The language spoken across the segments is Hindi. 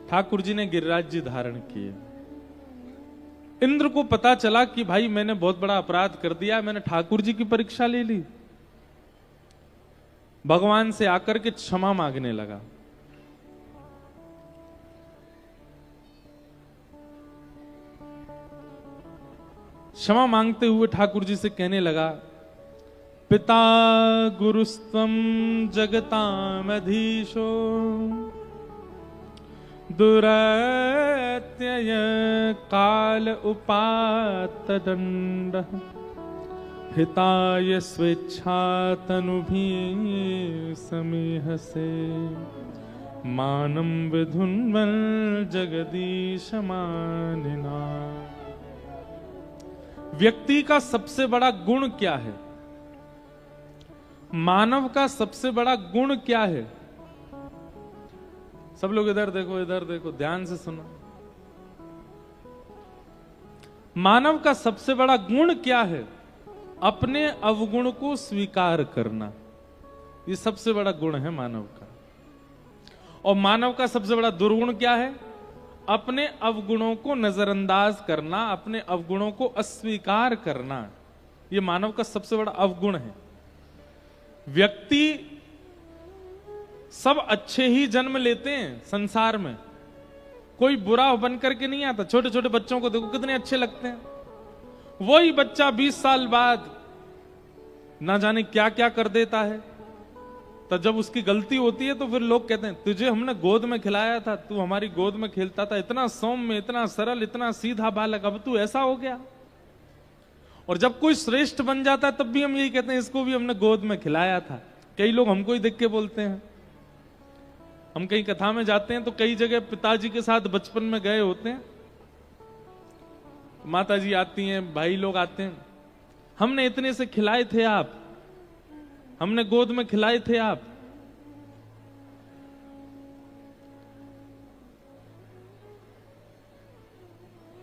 ठाकुर जी ने गिरिराज जी धारण किए। इंद्र को पता चला कि भाई मैंने बहुत बड़ा अपराध कर दिया, मैंने ठाकुर जी की परीक्षा ले ली। भगवान से आकर के क्षमा मांगने लगा। क्षमा मांगते हुए ठाकुर जी से कहने लगा, पिता गुरुस्त्वं जगतामधीशो दुरत्यय काल उपात्तदंड हिताय स्वेच्छा तनुभि समीहसे मानं विधुन्वन् जगदीश मानिना। व्यक्ति का सबसे बड़ा गुण क्या है? मानव का सबसे बड़ा गुण क्या है? सब लोग इधर देखो, ध्यान से सुनो। मानव का सबसे बड़ा गुण क्या है? अपने अवगुण को स्वीकार करना। ये सबसे बड़ा गुण है मानव का। और मानव का सबसे बड़ा दुर्गुण क्या है? अपने अवगुणों को नजरअंदाज करना, अपने अवगुणों को अस्वीकार करना। यह मानव का सबसे बड़ा अवगुण है। व्यक्ति सब अच्छे ही जन्म लेते हैं संसार में, कोई बुरा बन करके नहीं आता। छोटे छोटे बच्चों को देखो कितने अच्छे लगते हैं। वही बच्चा 20 साल बाद ना जाने क्या क्या कर देता है। तो जब उसकी गलती होती है तो फिर लोग कहते हैं तुझे हमने गोद में खिलाया था, तू हमारी गोद में खेलता था, इतना सौम्य, इतना सरल, इतना सीधा बालक, अब तू ऐसा हो गया। और जब कोई श्रेष्ठ बन जाता है तब भी हम यही कहते हैं इसको भी हमने गोद में खिलाया था। कई लोग हमको ही देख के बोलते हैं। हम कहीं कथा में जाते हैं तो कई जगह पिताजी के साथ बचपन में गए होते हैं, माताजी आती हैं, भाई लोग आते हैं, हमने इतने से खिलाए थे आप, हमने गोद में खिलाए थे आप।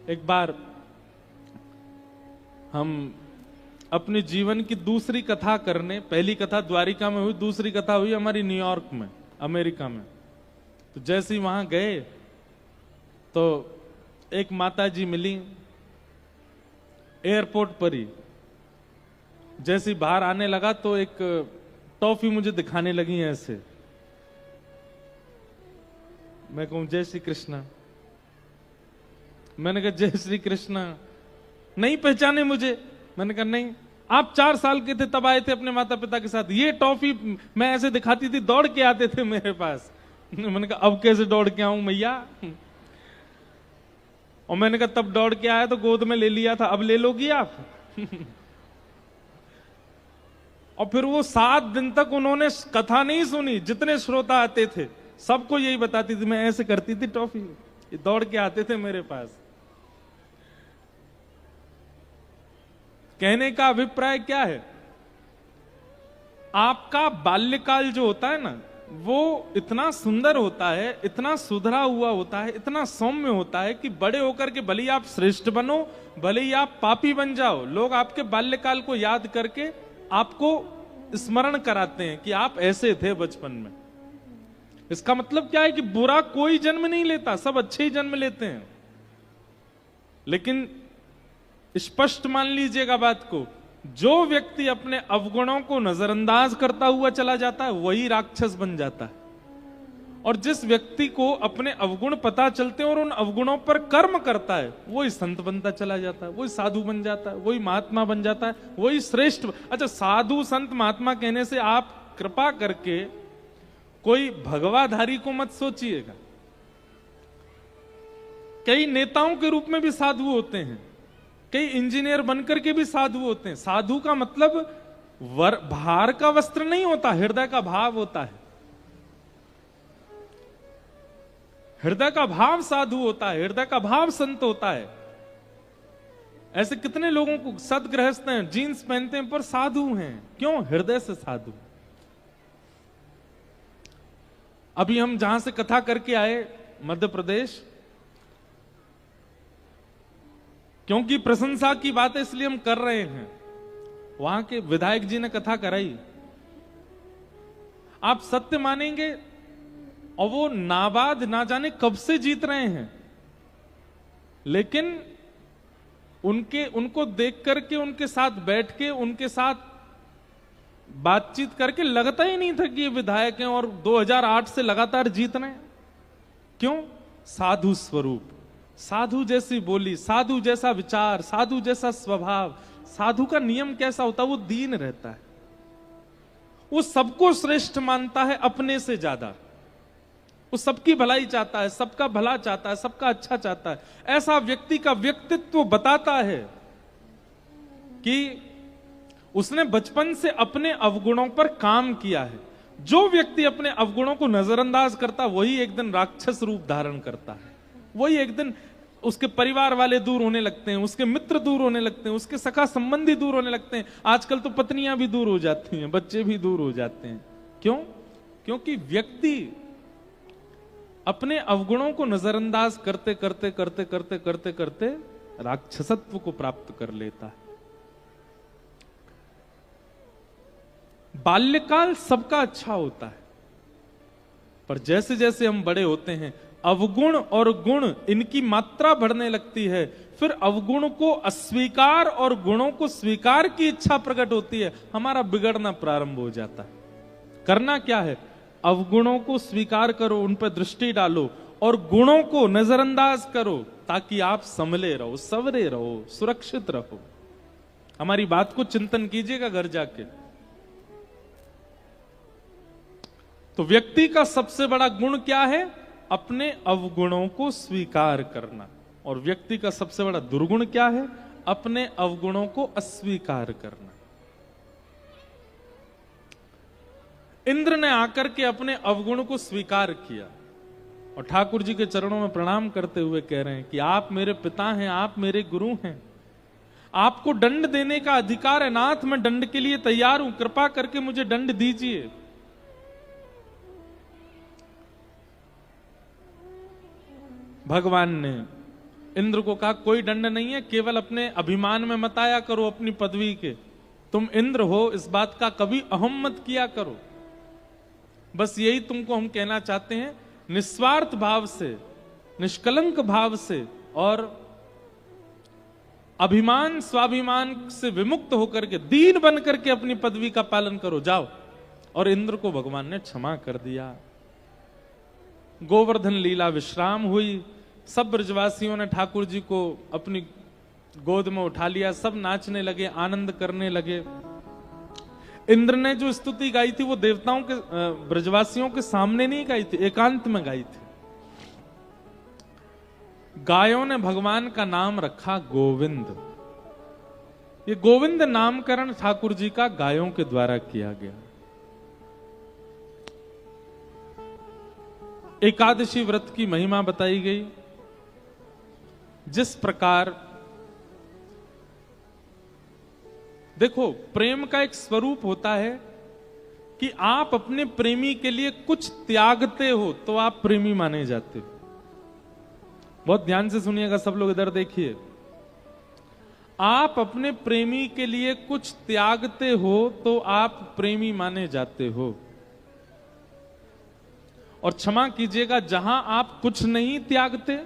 एक बार हम अपने जीवन की दूसरी कथा करने, पहली कथा द्वारिका में हुई, दूसरी कथा हुई हमारी न्यूयॉर्क में, अमेरिका में। तो जैसे ही वहां गए तो एक माताजी मिली एयरपोर्ट पर ही। जैसे ही बाहर आने लगा तो एक टॉफी मुझे दिखाने लगी ऐसे। मैं कहूं जय श्री कृष्णा। मैंने कहा जय श्री कृष्णा। नहीं पहचाने मुझे? मैंने कहा नहीं, आप 4 साल के थे तब आए थे अपने माता पिता के साथ। ये टॉफी मैं ऐसे दिखाती थी, दौड़ के आते थे मेरे पास। मैंने कहा अब कैसे दौड़ के आऊं मैया? और मैंने कहा तब दौड़ के आया तो गोद में ले लिया था, अब ले लोगी आप? और फिर वो 7 दिन तक उन्होंने कथा नहीं सुनी। जितने श्रोता आते थे सबको यही बताती थी, मैं ऐसे करती थी टॉफी, ये दौड़ के आते थे मेरे पास। कहने का अभिप्राय क्या है? आपका बाल्यकाल जो होता है ना, वो इतना सुंदर होता है, इतना सुधरा हुआ होता है, इतना सौम्य होता है कि बड़े होकर के भले ही आप श्रेष्ठ बनो, भले ही आप पापी बन जाओ, लोग आपके बाल्यकाल को याद करके आपको स्मरण कराते हैं कि आप ऐसे थे बचपन में। इसका मतलब क्या है कि बुरा कोई जन्म नहीं लेता, सब अच्छे ही जन्म लेते हैं। लेकिन स्पष्ट मान लीजिएगा बात को, जो व्यक्ति अपने अवगुणों को नजरअंदाज करता हुआ चला जाता है वही राक्षस बन जाता है। और जिस व्यक्ति को अपने अवगुण पता चलते हैं और उन अवगुणों पर कर्म करता है वही संत बनता चला जाता है, वही साधु बन जाता है, वही महात्मा बन जाता है, वही श्रेष्ठ। अच्छा, साधु संत महात्मा कहने से आप कृपा करके कोई भगवाधारी को मत सोचिएगा। कई नेताओं के रूप में भी साधु होते हैं, कई इंजीनियर बनकर के भी साधु होते हैं। साधु का मतलब भार का वस्त्र नहीं होता, हृदय का भाव होता है। हृदय का भाव साधु होता है, हृदय का भाव संत होता है। ऐसे कितने लोगों को सदगृहस्थ हैं, जीन्स पहनते हैं पर साधु हैं। क्यों? हृदय से साधु। अभी हम जहां से कथा करके आए मध्य प्रदेश, क्योंकि प्रशंसा की बात है इसलिए हम कर रहे हैं, वहां के विधायक जी ने कथा कराई। आप सत्य मानेंगे और वो नाबाद ना जाने कब से जीत रहे हैं, लेकिन उनको देख करके, उनके साथ बैठ के, उनके साथ बातचीत करके लगता ही नहीं था कि ये विधायक हैं और 2008 से लगातार जीत रहे हैं। क्यों? साधु स्वरूप, साधु जैसी बोली, साधु जैसा विचार, साधु जैसा स्वभाव। साधु का नियम कैसा होता है? वो दीन रहता है, वो सबको श्रेष्ठ मानता है अपने से ज्यादा, वो सबकी भलाई चाहता है, सबका भला चाहता है, सबका अच्छा चाहता है। ऐसा व्यक्ति का व्यक्तित्व बताता है कि उसने बचपन से अपने अवगुणों पर काम किया है। जो व्यक्ति अपने अवगुणों को नजरअंदाज करता, वही एक दिन राक्षस रूप धारण करता है। वही एक दिन उसके परिवार वाले दूर होने लगते हैं, उसके मित्र दूर होने लगते हैं, उसके सखा संबंधी दूर होने लगते हैं। आजकल तो पत्नियां भी दूर हो जाती हैं, बच्चे भी दूर हो जाते हैं। क्यों? क्योंकि व्यक्ति अपने अवगुणों को नजरअंदाज करते करते करते करते करते करते राक्षसत्व को प्राप्त कर लेता है। बाल्यकाल सबका अच्छा होता है, पर जैसे जैसे हम बड़े होते हैं, अवगुण और गुण इनकी मात्रा बढ़ने लगती है। फिर अवगुण को अस्वीकार और गुणों को स्वीकार की इच्छा प्रकट होती है, हमारा बिगड़ना प्रारंभ हो जाता है। करना क्या है? अवगुणों को स्वीकार करो, उन पर दृष्टि डालो और गुणों को नजरअंदाज करो, ताकि आप संभले रहो, सवरे रहो, सुरक्षित रहो। हमारी बात को चिंतन कीजिएगा घर जाके। तो व्यक्ति का सबसे बड़ा गुण क्या है? अपने अवगुणों को स्वीकार करना। और व्यक्ति का सबसे बड़ा दुर्गुण क्या है? अपने अवगुणों को अस्वीकार करना। इंद्र ने आकर के अपने अवगुण को स्वीकार किया और ठाकुर जी के चरणों में प्रणाम करते हुए कह रहे हैं कि आप मेरे पिता हैं, आप मेरे गुरु हैं, आपको दंड देने का अधिकार है। नाथ, मैं दंड के लिए तैयार हूं, कृपा करके मुझे दंड दीजिए। भगवान ने इंद्र को कहा, कोई दंड नहीं है, केवल अपने अभिमान में मत आया करो अपनी पदवी के। तुम इंद्र हो, इस बात का कभी अहम मत किया करो। बस यही तुमको हम कहना चाहते हैं, निस्वार्थ भाव से, निष्कलंक भाव से और अभिमान स्वाभिमान से विमुक्त होकर के, दीन बन करके अपनी पदवी का पालन करो, जाओ। और इंद्र को भगवान ने क्षमा कर दिया। गोवर्धन लीला विश्राम हुई, सब ब्रजवासियों ने ठाकुर जी को अपनी गोद में उठा लिया, सब नाचने लगे, आनंद करने लगे। इंद्र ने जो स्तुति गाई थी वो देवताओं के, ब्रजवासियों के सामने नहीं गाई थी, एकांत में गाई थी। गायों ने भगवान का नाम रखा गोविंद। ये गोविंद नामकरण ठाकुर जी का गायों के द्वारा किया गया। एकादशी व्रत की महिमा बताई गई। जिस प्रकार देखो, प्रेम का एक स्वरूप होता है कि आप अपने प्रेमी के लिए कुछ त्यागते हो तो आप प्रेमी माने जाते हो। बहुत ध्यान से सुनिएगा सब लोग, इधर देखिए। आप अपने प्रेमी के लिए कुछ त्यागते हो तो आप प्रेमी माने जाते हो। और क्षमा कीजिएगा, जहां आप कुछ नहीं त्यागते,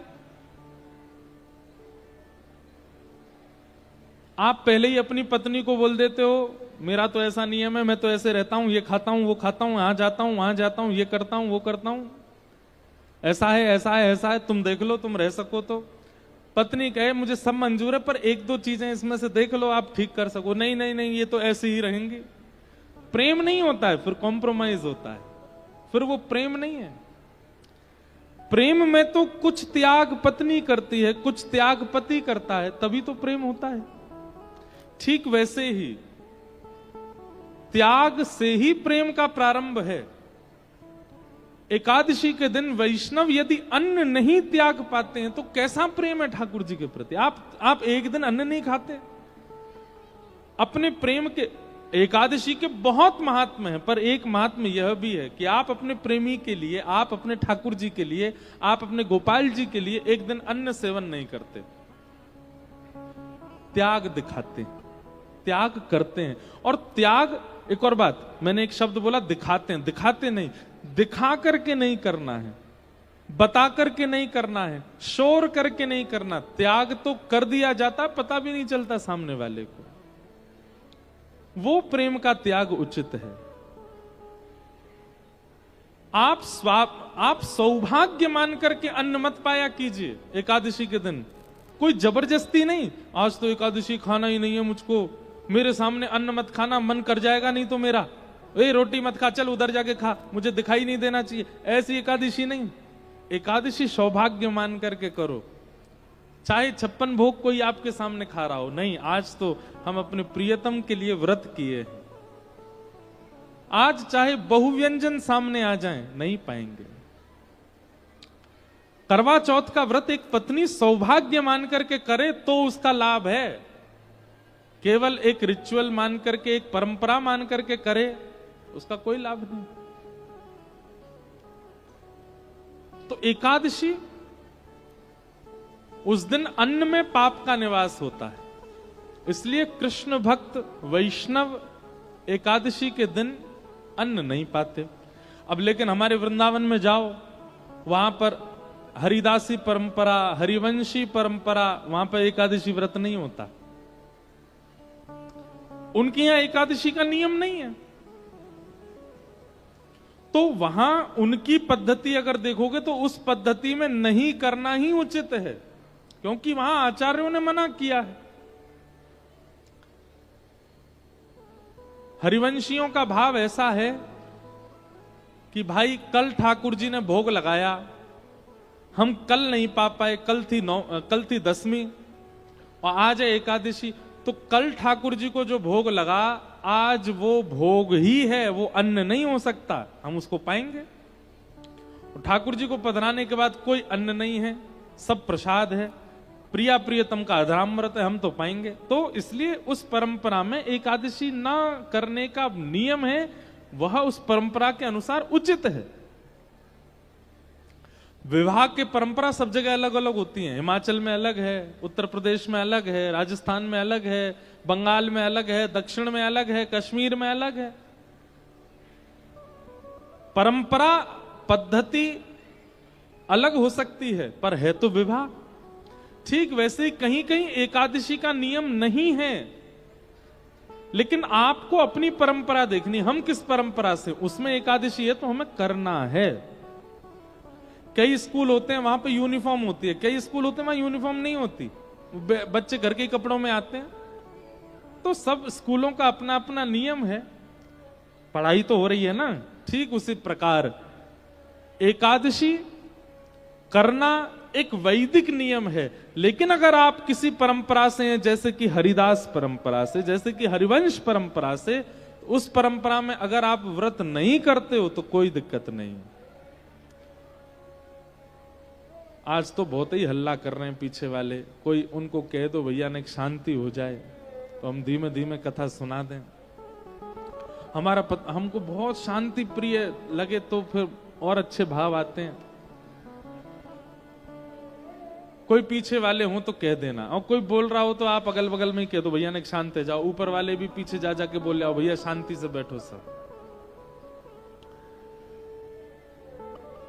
आप पहले ही अपनी पत्नी को बोल देते हो, मेरा तो ऐसा नियम है, मैं तो ऐसे रहता हूं, ये खाता हूं, वो खाता हूं, यहां जाता हूं, वहां जाता हूं, ये करता हूं, वो करता हूं, ऐसा है, ऐसा है, ऐसा है, तुम देख लो, तुम रह सको तो। पत्नी कहे मुझे सब मंजूर है, पर एक दो चीजें इसमें से देख लो, आप ठीक कर सको। नहीं नहीं नहीं, ये तो ऐसे ही रहेंगी। प्रेम नहीं होता है, फिर कॉम्प्रोमाइज होता है, फिर वो प्रेम नहीं है। प्रेम में तो कुछ त्याग पत्नी करती है, कुछ त्याग पति करता है, तभी तो प्रेम होता है। ठीक वैसे ही त्याग से ही प्रेम का प्रारंभ है। एकादशी के दिन वैष्णव यदि अन्न नहीं त्याग पाते हैं तो कैसा प्रेम है ठाकुर जी के प्रति। आप एक दिन अन्न नहीं खाते, अपने प्रेम के, एकादशी के बहुत महात्म है, पर एक महात्म यह भी है कि आप अपने प्रेमी के लिए, आप अपने ठाकुर जी के लिए, आप अपने गोपाल जी के लिए एक दिन अन्न सेवन नहीं करते, त्याग दिखाते हैं, त्याग करते हैं। और त्याग, एक और बात, मैंने एक शब्द बोला दिखाते हैं, दिखाते नहीं। दिखा करके नहीं करना है, बता करके नहीं करना है, शोर करके नहीं करना। त्याग तो कर दिया जाता, पता भी नहीं चलता सामने वाले को। वो प्रेम का त्याग उचित है। आप सौभाग्य मान करके अन्न मत पाया कीजिए एकादशी के दिन। कोई जबरदस्ती नहीं, आज तो एकादशी खाना ही नहीं है मुझको, मेरे सामने अन्न मत खाना, मन कर जाएगा नहीं तो मेरा, ए रोटी मत खा, चल उधर जाके खा, मुझे दिखाई नहीं देना चाहिए, ऐसी एकादशी नहीं। एकादशी सौभाग्य मान करके करो। चाहे 56 भोग कोई आपके सामने खा रहा हो, नहीं, आज तो हम अपने प्रियतम के लिए व्रत किए हैं। आज चाहे बहुव्यंजन सामने आ जाएं, नहीं पाएंगे। करवा चौथ का व्रत एक पत्नी सौभाग्य मान करके करे तो उसका लाभ है। केवल एक रिचुअल मान करके, एक परंपरा मान करके करे, उसका कोई लाभ नहीं। तो एकादशी, उस दिन अन्न में पाप का निवास होता है, इसलिए कृष्ण भक्त वैष्णव एकादशी के दिन अन्न नहीं पाते। अब लेकिन हमारे वृंदावन में जाओ, वहां पर हरिदासी परंपरा, हरिवंशी परंपरा, वहां पर एकादशी व्रत नहीं होता। उनके यहां एकादशी का नियम नहीं है। तो वहां उनकी पद्धति अगर देखोगे तो उस पद्धति में नहीं करना ही उचित है, क्योंकि वहां आचार्यों ने मना किया है। हरिवंशियों का भाव ऐसा है कि भाई कल ठाकुर जी ने भोग लगाया, हम कल नहीं पा पाए, कल थी दसवीं और आज है एकादशी, तो कल ठाकुर जी को जो भोग लगा आज वो भोग ही है, वो अन्न नहीं हो सकता, हम उसको पाएंगे। ठाकुर जी को पधराने के बाद कोई अन्न नहीं है, सब प्रसाद है, प्रिया प्रियतम का अधरामृत है, हम तो पाएंगे। तो इसलिए उस परंपरा में एकादशी ना करने का नियम है, वह उस परंपरा के अनुसार उचित है। विवाह की परंपरा सब जगह अलग अलग होती है। हिमाचल में अलग है, उत्तर प्रदेश में अलग है, राजस्थान में अलग है, बंगाल में अलग है, दक्षिण में अलग है, कश्मीर में अलग है। परंपरा पद्धति अलग हो सकती है, पर है तो विवाह। ठीक वैसे ही कहीं कहीं एकादशी का नियम नहीं है, लेकिन आपको अपनी परंपरा देखनी, हम किस परंपरा से, उसमें एकादशी है तो हमें करना है। कई स्कूल होते हैं वहां पे यूनिफॉर्म होती है, कई स्कूल होते हैं वहां यूनिफॉर्म नहीं होती, बच्चे घर के कपड़ों में आते हैं। तो सब स्कूलों का अपना अपना नियम है, पढ़ाई तो हो रही है ना। ठीक उसी प्रकार एकादशी करना एक वैदिक नियम है, लेकिन अगर आप किसी परंपरा से हैं, जैसे कि हरिदास परंपरा से, जैसे कि हरिवंश परंपरा से, उस परंपरा में अगर आप व्रत नहीं करते हो तो कोई दिक्कत नहीं। आज तो बहुत ही हल्ला कर रहे हैं पीछे वाले, कोई उनको कह दो भैया ने शांति हो जाए तो हम धीमे धीमे कथा सुना दें। हमको बहुत शांति प्रिय लगे तो फिर और अच्छे भाव आते हैं। कोई पीछे वाले हो तो कह देना, और कोई बोल रहा हो तो आप अगल बगल में ही कह दो भैया ने शांत है जाओ, ऊपर वाले भी पीछे जा जाके बोल आओ भैया शांति से बैठो सब।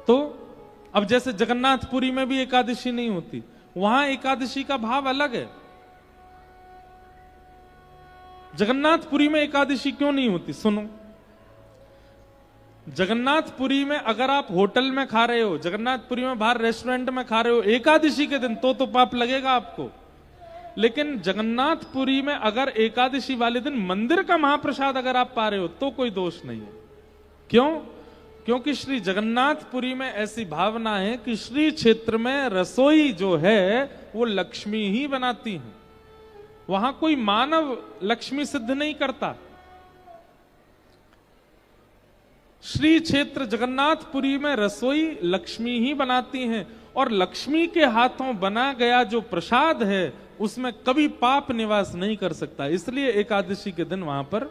तो अब जैसे जगन्नाथपुरी में भी एकादशी नहीं होती, वहां एकादशी का भाव अलग है। जगन्नाथपुरी में एकादशी क्यों नहीं होती सुनो। जगन्नाथपुरी में अगर आप होटल में खा रहे हो, जगन्नाथपुरी में बाहर रेस्टोरेंट में खा रहे हो एकादशी के दिन, तो पाप लगेगा आपको। लेकिन जगन्नाथपुरी में अगर एकादशी वाले दिन मंदिर का महाप्रसाद अगर आप पा रहे हो तो कोई दोष नहीं है। क्यों? क्योंकि श्री जगन्नाथपुरी में ऐसी भावना है कि श्री क्षेत्र में रसोई जो है वो लक्ष्मी ही बनाती है, वहां कोई मानव लक्ष्मी सिद्ध नहीं करता। श्री क्षेत्र जगन्नाथपुरी में रसोई लक्ष्मी ही बनाती हैं, और लक्ष्मी के हाथों बना गया जो प्रसाद है उसमें कभी पाप निवास नहीं कर सकता। इसलिए एकादशी के दिन वहां पर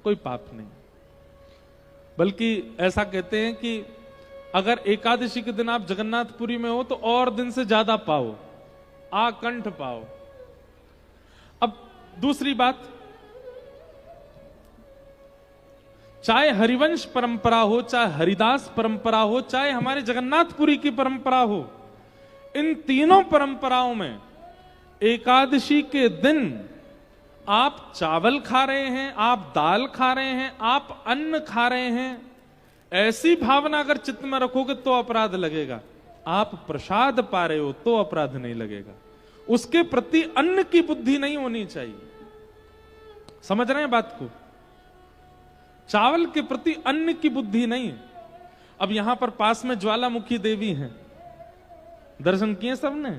कोई पाप नहीं। बल्कि ऐसा कहते हैं कि अगर एकादशी के दिन आप जगन्नाथपुरी में हो तो और दिन से ज्यादा पाओ, आकंठ पाओ। अब दूसरी बात, चाहे हरिवंश परंपरा हो, चाहे हरिदास परंपरा हो, चाहे हमारे जगन्नाथपुरी की परंपरा हो, इन तीनों परंपराओं में एकादशी के दिन आप चावल खा रहे हैं, आप दाल खा रहे हैं, आप अन्न खा रहे हैं, ऐसी भावना अगर चित्त में रखोगे तो अपराध लगेगा। आप प्रसाद पा रहे हो तो अपराध नहीं लगेगा। उसके प्रति अन्न की बुद्धि नहीं होनी चाहिए। समझ रहे हैं बात को? चावल के प्रति अन्न की बुद्धि नहीं। अब यहां पर पास में ज्वालामुखी देवी हैं, दर्शन किए सबने?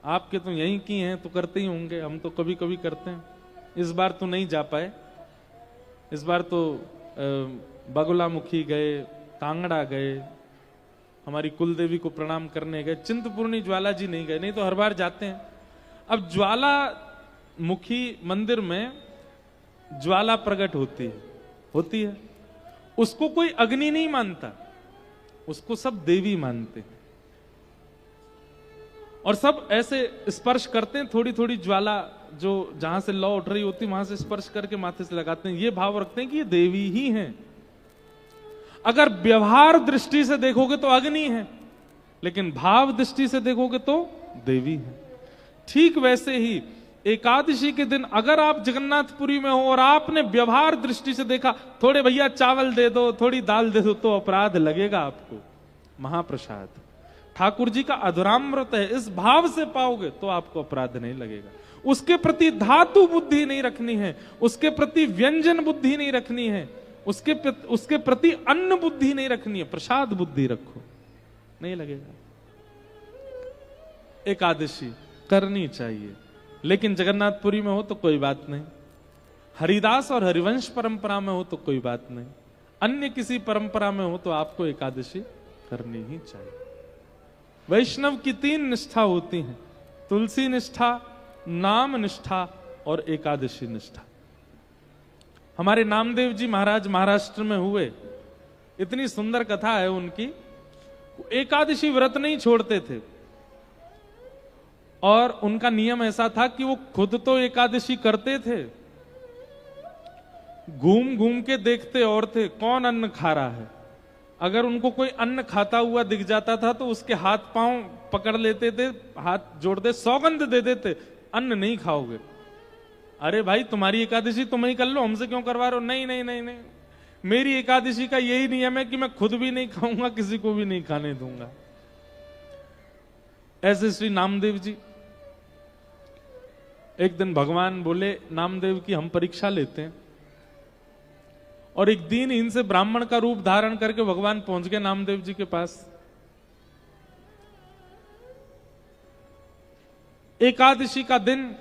आपके तो यहीं की हैं तो करते ही होंगे, हम तो कभी कभी करते हैं। इस बार तो नहीं जा पाए, इस बार तो बगुलामुखी गए, कांगड़ा गए, हमारी कुल देवी को प्रणाम करने गए, चिंतपूर्णी ज्वाला जी नहीं गए, नहीं तो हर बार जाते हैं। अब ज्वालामुखी मंदिर में ज्वाला प्रकट होती है, उसको कोई अग्नि नहीं मानता, उसको सब देवी मानते हैं और सब ऐसे स्पर्श करते हैं, थोड़ी थोड़ी ज्वाला जो जहां से लौ उठ रही होती वहां से स्पर्श करके माथे से लगाते हैं, ये भाव रखते हैं कि ये देवी ही हैं। अगर व्यवहार दृष्टि से देखोगे तो अग्नि है, लेकिन भाव दृष्टि से देखोगे तो देवी है। ठीक वैसे ही एकादशी के दिन अगर आप जगन्नाथपुरी में हो और आपने व्यवहार दृष्टि से देखा, थोड़े भैया चावल दे दो, थोड़ी दाल दे दो, तो अपराध लगेगा आपको। महाप्रसाद ठाकुर जी का अधुरामृत है, इस भाव से पाओगे तो आपको अपराध नहीं लगेगा। उसके प्रति धातु बुद्धि नहीं रखनी है, उसके प्रति व्यंजन बुद्धि नहीं रखनी है, उसके प्रति अन्न बुद्धि नहीं रखनी है, प्रसाद बुद्धि रखो, नहीं लगेगा। एकादशी करनी चाहिए, लेकिन जगन्नाथपुरी में हो तो कोई बात नहीं, हरिदास और हरिवंश परंपरा में हो तो कोई बात नहीं, अन्य किसी परंपरा में हो तो आपको एकादशी करनी ही चाहिए। वैष्णव की 3 निष्ठा होती हैं, तुलसी निष्ठा, नाम निष्ठा और एकादशी निष्ठा। हमारे नामदेव जी महाराज महाराष्ट्र में हुए, इतनी सुंदर कथा है उनकी। एकादशी व्रत नहीं छोड़ते थे और उनका नियम ऐसा था कि वो खुद तो एकादशी करते थे, घूम घूम के देखते और थे कौन अन्न खा रहा है। अगर उनको कोई अन्न खाता हुआ दिख जाता था तो उसके हाथ पांव पकड़ लेते थे, हाथ जोड़ दे, सौगंध दे देते, अन्न नहीं खाओगे। अरे भाई तुम्हारी एकादशी तुम ही कर लो, हमसे क्यों करवा रहे हो? नहीं नहीं नहीं नहीं, मेरी एकादशी का यही नियम है कि मैं खुद भी नहीं खाऊंगा, किसी को भी नहीं खाने दूंगा। ऐसे श्री नामदेव जी, एक दिन भगवान बोले नामदेव की हम परीक्षा लेते हैं, और एक दिन इनसे ब्राह्मण का रूप धारण करके भगवान पहुंच गए नामदेव जी के पास। एकादशी का दिन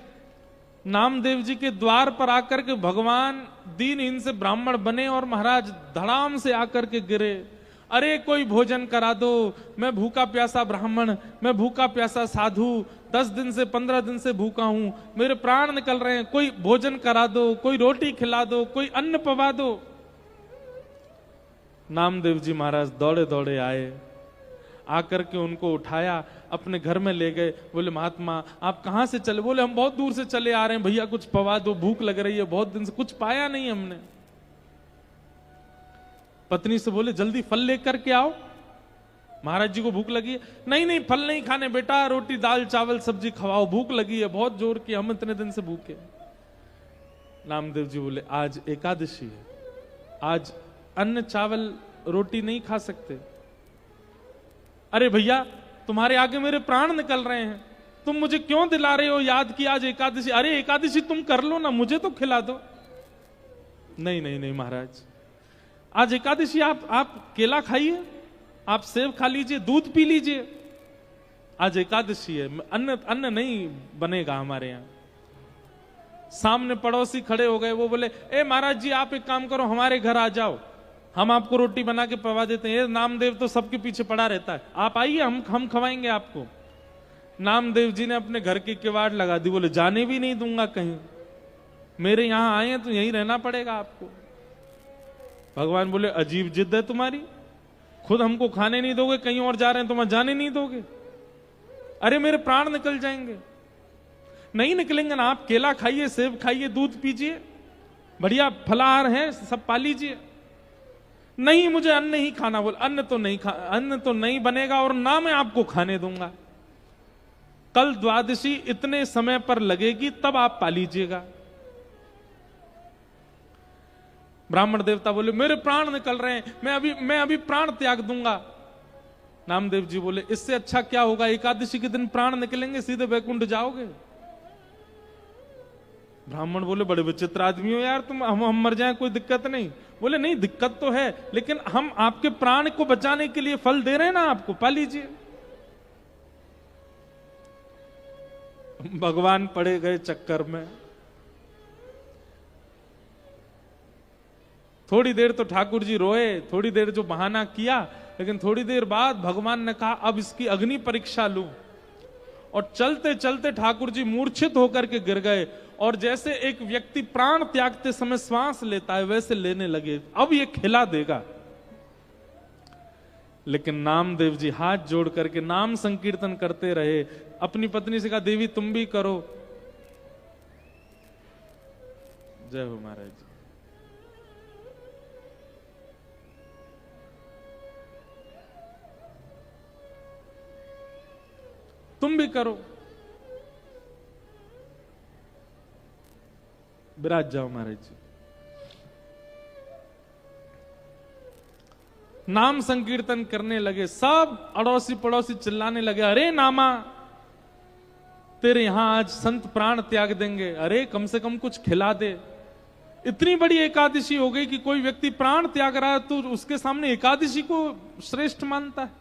नामदेव जी के द्वार पर आकर के भगवान दीनहीन से ब्राह्मण बने और महाराज धड़ाम से आकर के गिरे, अरे कोई भोजन करा दो, मैं भूखा प्यासा ब्राह्मण, मैं भूखा प्यासा साधु, 10 दिन से 15 दिन से भूखा हूं, मेरे प्राण निकल रहे हैं, कोई भोजन करा दो, कोई रोटी खिला दो, कोई अन्न पवा दो। नामदेव जी महाराज दौड़े दौड़े आए, आकर के उनको उठाया, अपने घर में ले गए। बोले महात्मा आप कहां से चले? बोले हम बहुत दूर से चले आ रहे हैं, भैया कुछ पवा दो, भूख लग रही है, बहुत दिन से कुछ पाया नहीं हमने। पत्नी से बोले जल्दी फल लेकर के आओ, महाराज जी को भूख लगी है। नहीं नहीं फल नहीं खाने बेटा, रोटी दाल चावल सब्जी खवाओ, भूख लगी है बहुत जोर की, हम इतने दिन से भूखे। नामदेव जी बोले आज एकादशी है, आज अन्न चावल रोटी नहीं खा सकते। अरे भैया तुम्हारे आगे मेरे प्राण निकल रहे हैं, तुम मुझे क्यों दिला रहे हो याद कि आज एकादशी? अरे एकादशी तुम कर लो ना, मुझे तो खिला दो। नहीं नहीं नहीं महाराज, आज एकादशी आप केला खाइए, आप सेब खा लीजिए, दूध पी लीजिए, आज एकादशी है, अन्न नहीं बनेगा हमारे यहाँ। सामने पड़ोसी खड़े हो गए, वो बोले ए महाराज जी आप एक काम करो, हमारे घर आ जाओ, हम आपको रोटी बना के पवा देते हैं। ये नामदेव तो सबके पीछे पड़ा रहता है, आप आइए, हम खवाएंगे आपको। नामदेव जी ने अपने घर की किवाड़ लगा दी, बोले जाने भी नहीं दूंगा कहीं, मेरे यहां आए हैं तो यहीं रहना पड़ेगा आपको। भगवान बोले अजीब जिद है तुम्हारी, खुद हमको खाने नहीं दोगे, कहीं और जा रहे हैं तुम्हें जाने नहीं दोगे? अरे मेरे प्राण निकल जाएंगे। नहीं निकलेंगे ना, आप केला खाइए, सेब खाइए, दूध पीजिए, बढ़िया फलाहार है, सब पा लीजिए, नहीं मुझे अन्न ही खाना। बोल अन्न तो नहीं बनेगा और ना मैं आपको खाने दूंगा। कल द्वादशी इतने समय पर लगेगी, तब आप पा लीजिएगा। ब्राह्मण देवता बोले मेरे प्राण निकल रहे हैं, मैं अभी प्राण त्याग दूंगा। नामदेव जी बोले इससे अच्छा क्या होगा, एकादशी के दिन प्राण निकलेंगे, सीधे वैकुंठ जाओगे। ब्राह्मण बोले बड़े विचित्र आदमी हो यार तुम, हम मर जाएं कोई दिक्कत नहीं। बोले नहीं दिक्कत तो है, लेकिन हम आपके प्राण को बचाने के लिए फल दे रहे हैं ना, आपको पा लीजिए। भगवान पड़े गए चक्कर में। थोड़ी देर तो ठाकुर जी रोए, थोड़ी देर जो बहाना किया, लेकिन थोड़ी देर बाद भगवान ने कहा अब इसकी अग्नि परीक्षा लूं। और चलते चलते ठाकुर जी मूर्छित होकर के गिर गए, और जैसे एक व्यक्ति प्राण त्यागते समय श्वास लेता है वैसे लेने लगे, अब ये खिला देगा। लेकिन नामदेव जी हाथ जोड़ करके नाम संकीर्तन करते रहे। अपनी पत्नी से कहा देवी तुम भी करो। जय हो महाराज जी। तुम भी करो, विराज जाओ महाराज जी। नाम संकीर्तन करने लगे, सब अड़ोसी पड़ोसी चिल्लाने लगे अरे नामा तेरे यहां आज संत प्राण त्याग देंगे, अरे कम से कम कुछ खिला दे। इतनी बड़ी एकादशी हो गई कि कोई व्यक्ति प्राण त्याग रहा है तो उसके सामने एकादशी को श्रेष्ठ मानता है।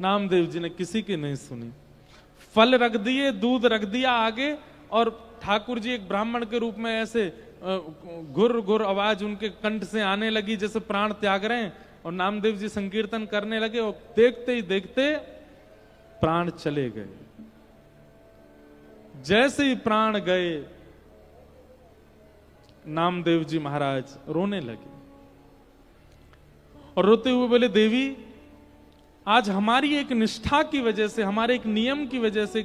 नामदेव जी ने किसी की नहीं सुनी, फल रख दिए, दूध रख दिया आगे, और ठाकुर जी एक ब्राह्मण के रूप में ऐसे घुर घुर आवाज उनके कंठ से आने लगी जैसे प्राण त्याग रहे हैं, और नामदेव जी संकीर्तन करने लगे, और देखते ही देखते प्राण चले गए। जैसे ही प्राण गए नामदेव जी महाराज रोने लगे, और रोते हुए बोले देवी आज हमारी एक निष्ठा की वजह से, हमारे एक नियम की वजह से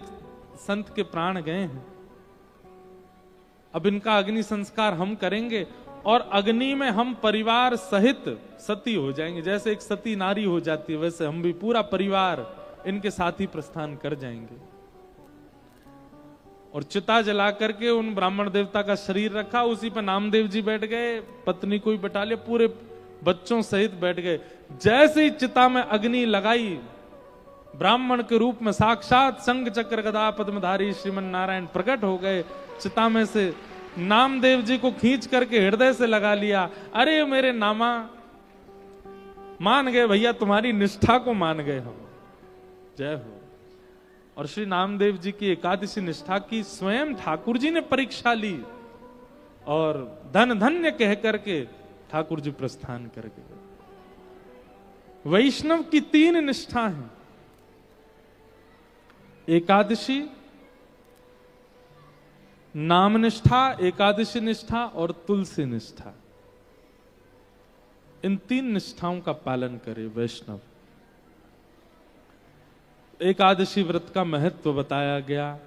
संत के प्राण गए हैं। अब इनका अग्नि संस्कार हम करेंगे, और अग्नि में हम परिवार सहित सती हो जाएंगे। जैसे एक सती नारी हो जाती है वैसे हम भी पूरा परिवार इनके साथ ही प्रस्थान कर जाएंगे। और चिता जला करके उन ब्राह्मण देवता का शरीर रखा, उसी पर नामदेव जी बैठ गए, पत्नी को भी बैठा लिया, पूरे बच्चों सहित बैठ गए। जैसे ही चिता में अग्नि लगाई, ब्राह्मण के रूप में साक्षात शंख चक्र गदा पद्मधारी श्रीमन नारायण प्रकट हो गए। चिता में से नामदेव जी को खींच करके हृदय से लगा लिया। अरे मेरे नामा, मान गए भैया, तुम्हारी निष्ठा को मान गए हम। जय हो। और श्री नामदेव जी की एकादशी निष्ठा की स्वयं ठाकुर जी ने परीक्षा ली, और धन धन्य कह करके ठाकुर जी प्रस्थान कर गए। वैष्णव की 3 निष्ठा हैं, एकादशी, नाम निष्ठा, एकादशी निष्ठा और तुलसी निष्ठा। इन 3 निष्ठाओं का पालन करे वैष्णव। एकादशी व्रत का महत्व बताया गया।